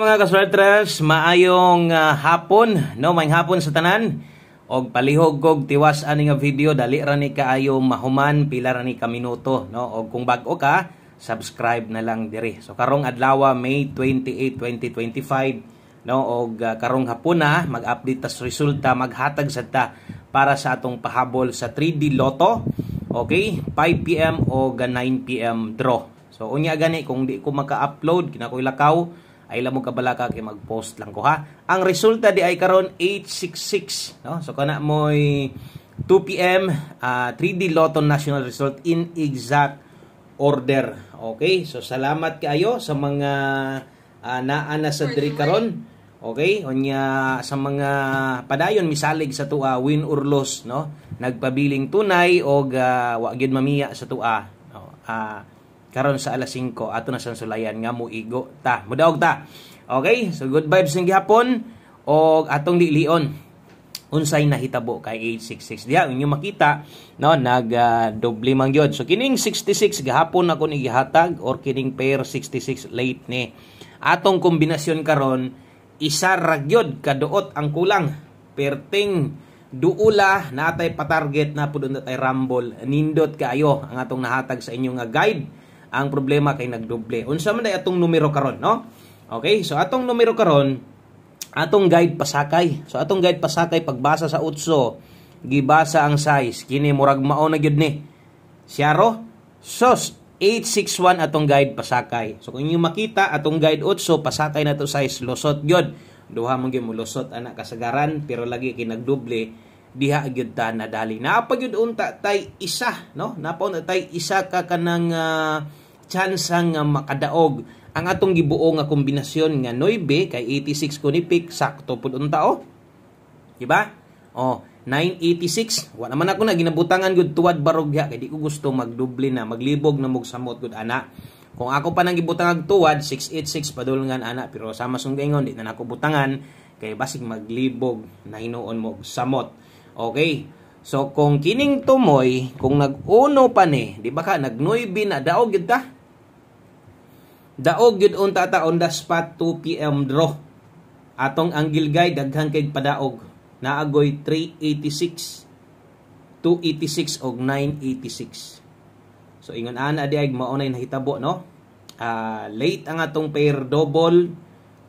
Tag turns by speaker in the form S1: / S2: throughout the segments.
S1: Mga kaswertres, maayong hapon, no? Maayong hapon sa tanan. Og palihog kog tiwas ani nga video, dali ra ni kaayo mahuman, pila ra ni ka minuto, no? Og kung bag-o ka, subscribe na lang diri. So karong adlaw May 28, 2025, no? Og karong hapon na mag-update tas resulta, maghatag sad ta para sa atong pahabol sa 3D Lotto. Okay? 5 PM o 9 PM draw. So unya gani kung di ko maka-upload kinakoy lakaw ay lamog kabalaka kay mag-post lang ko ha. Ang resulta di ay karon 866, no? So kana moy 2 PM 3D Lotto national result in exact order. Okay? So salamat kaayo sa mga naa na sa diri karon. Okay? Unya sa mga padayon misalig sa tua win or loss, no? Nagpabiling tunay og wa gyud mamiya sa tua, no? Karon sa alas 5 ato na sang sulayan nga muigo ta, mudaog ta. Okay, so good vibes ng gihapon og atong lion unsay nahitabo kay 866 diha inyo makita, no? Nag doble man gyud. So kining 66 gahapon ako ni gihatag or kining pair 66 late ni atong kombinasyon karon isa ra gyud kaduot ang kulang, perting duula natay pa-target na pud natay rumble, nindot kaayo ang atong nahatag sa inyo nga guide. Ang problema kay nagdoble. Unsa man day atong numero karon, no? Okay, so atong numero karon, atong guide pasakay. So atong guide pasakay pagbasa sa 8, gibasa ang size. Kini murag mao na gyud ni. Siyaro, sos 861 atong guide pasakay. So kung inyo makita atong guide 8 pasakay na to size losot gyud. Duha man gyud mo losot ana kasagaran pero lagi kay nagdoble diha gyud ta nadali. Naapa gyud unta tay isa, no? Naapa unta tay isa ka kanang chance nga makadaog ang atong gibuo nga kombinasyon nga 9 kay 86 ko ni pick sakto pud unta oh. Diba? Oh, 986. Wa naman ako na ginabutangan gud tuwad barog ya kay di ko gusto magdoble na, maglibog na mog samot gud ana. Kung ako pa nang gibutang tuwad 686 padulngan ana pero sama sung gaingon di na nako butangan kay basig maglibog na hinuon mo samot. Okay. So kung kining tumoy kung nag-uno pa ni, di ba ka nag-9 na daog gyud ta? Daog gyud unta ta on the spot 2 PM draw. Atong angle guide daghan kay padaog. Naagoy 386, 286 og 986. So ingon ana di ay mao nay nahitabo, no? Late ang atong pair double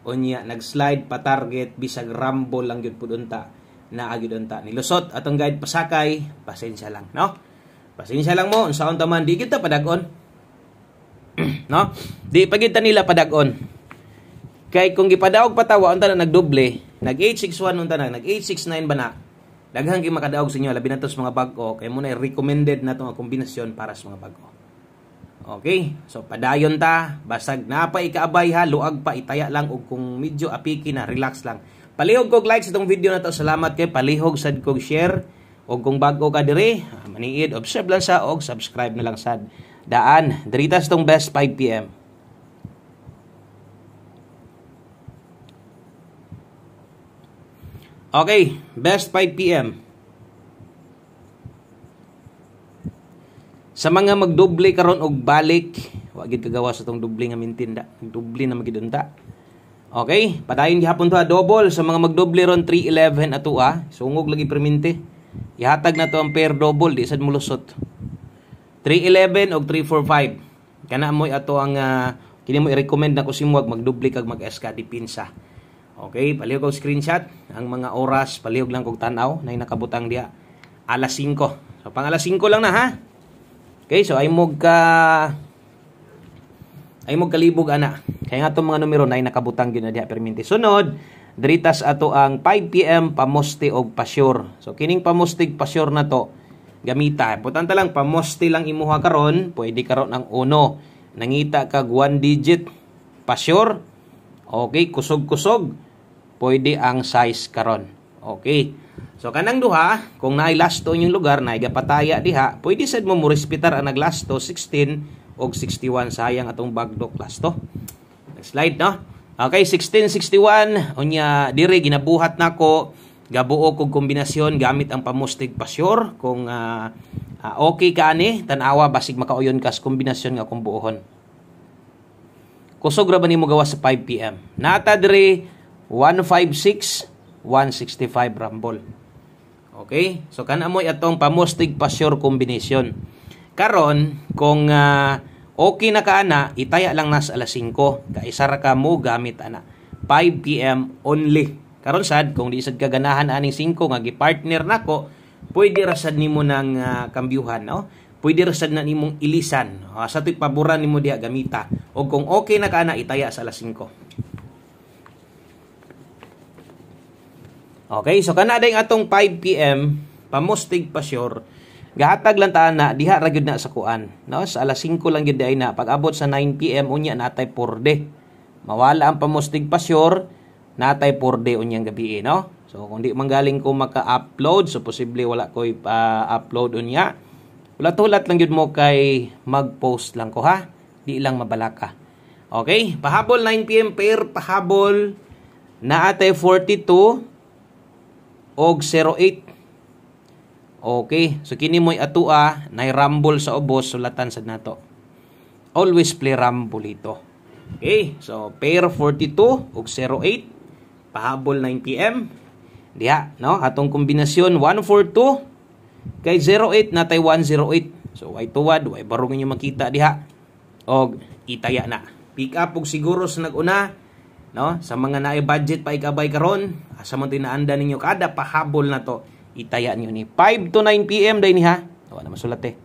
S1: unya nag-slide pa target bisag rumble lang gyud pud unta. Naagid unta nilusot atong guide pasakay, pasensya lang, no? Pasensya lang mo unsaon ta man di kita padag-on. No? Di pagita nila padag-on. Kay kung gipadaog patawa unta na nagdoble, nag 861 unta na, nag 869 ba na. Daghang gi makadaog sa inyo labi na to sa mga bag-o kay mo na recommended na tong kombinasyon para sa mga bag-o. Okay? So padayon ta, basag napay kaabay ha, luag pa itaya lang og kung medyo apiki na, relax lang. Palihog kog like sa itong video na to. Salamat kay palihog sad kog share. O kung bago ka diri, maniid, observe lang sa og subscribe na lang sad. Daan, diritas tong best 5 PM. Okay, best 5 PM. Sa mga magdoble karon og balik, wa gid kagawa sa tong doble nga mintinda. Doble na magid unta. Okay, padayon gihapon to double sa mga magdoble ron 311 ato sungog lagi permente. Ihatag na to ang pair double di sad mulusot. 311 og 345. Kana mo ato ang kini mo i-recommend na ko simuwag magdoble kag mag-SK dipinsa. Okay, palihog og screenshot ang mga oras, palihog lang kog tan-aw nay nakabutang diha. Alas 5. So pang alas 5 lang na ha. Okay, so ay mo kalibog ana. Kaya nga itong mga numero na nakabutang yun na diha perminti. Sunod, diritas ato ang 5 PM pamoste og pasyur. So kining pamostig pasyur na to, gamita. Importante lang, pamoste lang imuha karon, pwede karon ang 1. Nangita kag 1 digit pasyur. Okay, kusog-kusog. Pwede ang size karon. Okay. So kanang duha, kung naay lasto inyong lugar, naay gapataya diha, pwede sad mo respetar ang naglasto 16 og 61 sayang atong bagdok lasto. Slide, no? Okay, 1661 unya dire ginabuhat nako gabuo kog kombinasyon gamit ang pamustig pasyur kung okay ka ani tan-awa basig makauyon kas kombinasyon nga kung buohon. kusog ra ba nimo gawas sa 5 PM. Nata diri 156, 165 rumble. Okay? So kana mo atong pamustig pa sure combination. Karon kung okay na ka ana, itaya lang nas alas 5. Kaisa ra ka mo gamit ana. 5 PM only. Karon sad kung di sad ka ganahan aning 5 nga gi-partner nako, pwede ra sad nimo nang kambyuhan, no? Pwede ra sad na nimong ilisan. Sa to'y paboran nimo diha gamita. O kung okay na ka ana, itaya sa alas 5. Okay, so kana day atong 5 PM pamustig pa sure. Gahatag lang ta na diha ra gyud na sa kuan, no? Sa alas 5 lang gyud ay na. Pag abot sa 9 PM unya natay purde. Mawala ang pamustig pa sure, natay purde unyang gabi, no? So kung di manggaling ko maka-upload, so posible wala ko upload unya. Ulat-ulat lang yun mo kay mag-post lang ko, ha? Di lang mabalaka. Okay? Pahabol 9 PM pair, pahabol na atay 42 og 08. Okay? So kini mo'y atua na rumble sa ubos, sulatan sad nato. Always play rumble ito. Okay? So pair 42 og 08, pahabol 9 PM. Diha, no? Atong kombinasyon 142 kay 08 natay 108. So way tuwad, way barong inyo makita diha. Og itaya na. Pick up og siguro sa nag-una, no? Sa mga naay budget pa ikabay karon, asa man tinaanda ninyo kada pahabol na to, itaya niyo ni 5 to 9 PM day ni ha. Wala na masulat 5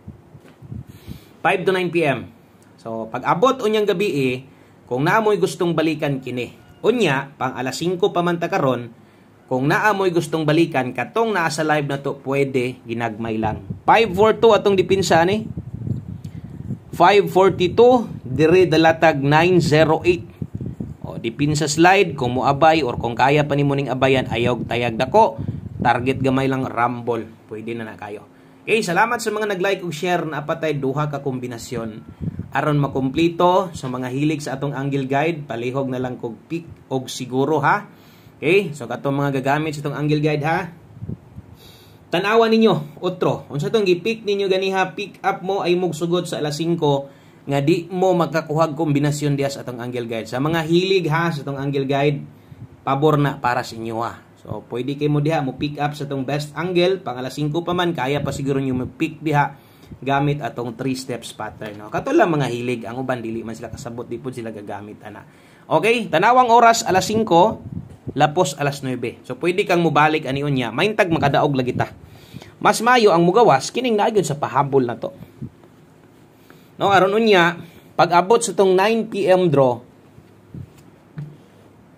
S1: to 9 PM. So pag abot unyang gabi kung naamoy gustong balikan kini. Unya pang alas 5 pa man ta karon, kung naamoy gustong balikan, katong naa sa live na to, pwede, ginagmay lang. 542 atong dipinsa ni. 542, dire dalatag 908. O, dipinsa slide, kung moabay, or kung kaya pa ni mo ning abayan, ayaw tayag dako. Target gamay lang, rumble. Pwede na kayo. Okay, salamat sa mga nag-like ug share na apatay duha ka kombinasyon. Aron makumplito sa mga hilig sa atong angle guide, palihog na lang kog pick og siguro, ha. Okay, so katong mga gagamit sa itong angle guide, ha. Tanawa ninyo, otro. Unsa tong gi-pick ninyo ganiha, pick up mo ay mugsugod sa alas 5 nga di mo magkakuhag kombinasyon diha sa atong angle guide. Sa mga hilig, ha, sa itong angle guide, pabor na para sa inyo, ha. So pwede kay mo diha mo pick up sa itong best angle, pang alas 5 pa man, kaya pa siguro nyo mo pick diha gamit atong 3 steps pattern, no. Kato lang mga hilig, ang uban dili man sila kasabot, di pud sila gagamit ana. Okay, tanawang oras alas 5, lapos alas 9. So pwede kang mubalik ani unya, maintag makadaog lagi ta. Mas mayo ang mugawas kining naagyon sa pahabol na to. No, aron unya pag abot sa tong 9 PM draw,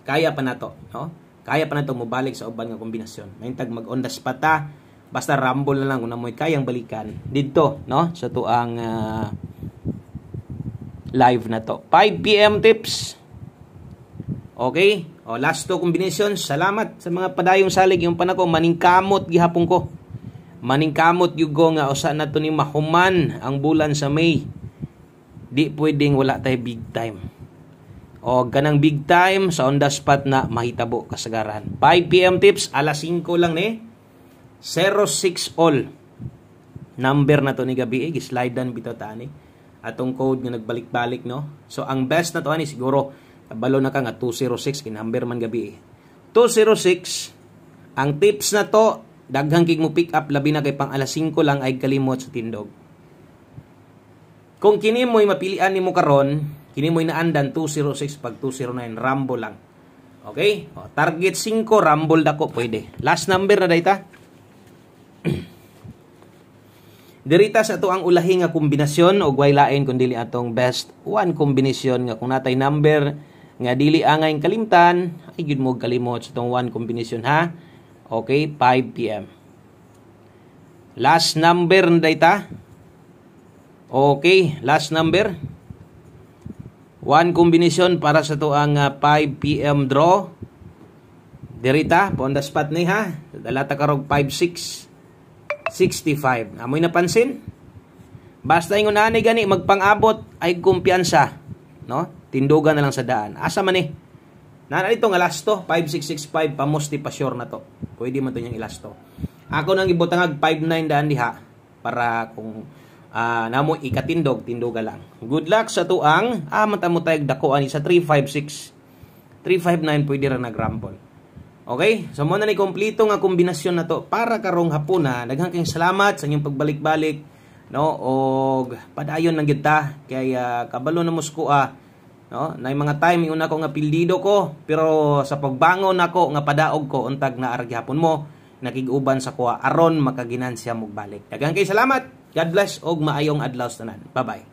S1: kaya pa nato, no? Kaya pa nato mubalik sa uban nga kombinasyon. Maintag mag on the spot ta. Basta rumble na lang kung namoy kayang balikan dito, no? Sa tuang live na to. 5 PM tips. Okay? O, last two combinations. Salamat sa mga padayong salig. Yung panako, maningkamot gihapon ko. Maningkamot yugo nga usa na to ni mahuman ang bulan sa May. Di pwedeng wala tayo big time. O, ganang big time sa on the spot na mahitabo kasagaran. 5 PM tips. Alas 5 lang ni. 06 all. Number na to ni gabi. Gislide-an bitaw ta ni. Atong code nga nagbalik-balik, no? So, ang best na to ani siguro kabalo na ka nga 206 kinamber man gabi. 206 ang tips na to, daghang kig mo pick up labi na kay pang alas 5 lang ay kalimot sa tindog. Kung kini mo'y mapilian nimo karon, kini mo'y naandan 206 pag 209 rumble lang. Okay? O, target 5 rumble dako pwede. Last number na dayta. Dirita sa ato ang ulahi nga kombinasyon og way lain kun dili atong best one kombinasyon nga kung natay number nga dili angay kalimtan, ay gyud mo kalimot sa tong one kombinasyon, ha. Okay, 5 PM. Last number na dayta. Okay, last number. One kombinasyon para sa to ang 5 PM draw. Dirita, on the spot ni, ha. Dalata karog 56 65. Amoy napansin? Basta ingon ani gani magpang-abot ay kumpiyansa, no? Tindugan na lang sa daan. Asa man eh? Na ito nga lasto 5665 pamusti pa sure na to. Pwede man to niyang ilasto. Ako nang ibutangag 59 daan diha para kung namo ikatindog tindoga lang. Good luck sa tuang matamo tayog dako ani sa 356 359 pwede ra nagrample. Okay? So mo na ni kompleto nga kombinasyon na to para karong hapon na. Daghang kayong salamat sa inyong pagbalik-balik, no? Og padayon lang gyud ta kay kabalo na musko no? Nay mga time una ko nga pildido ko pero sa pagbangon nako nga padaog ko untag na ara gyapon mo nakig-uban sa kuha aron makaginansya mo balik. Daghang kay salamat. God bless og maayong adlaw tanan. Bye-bye.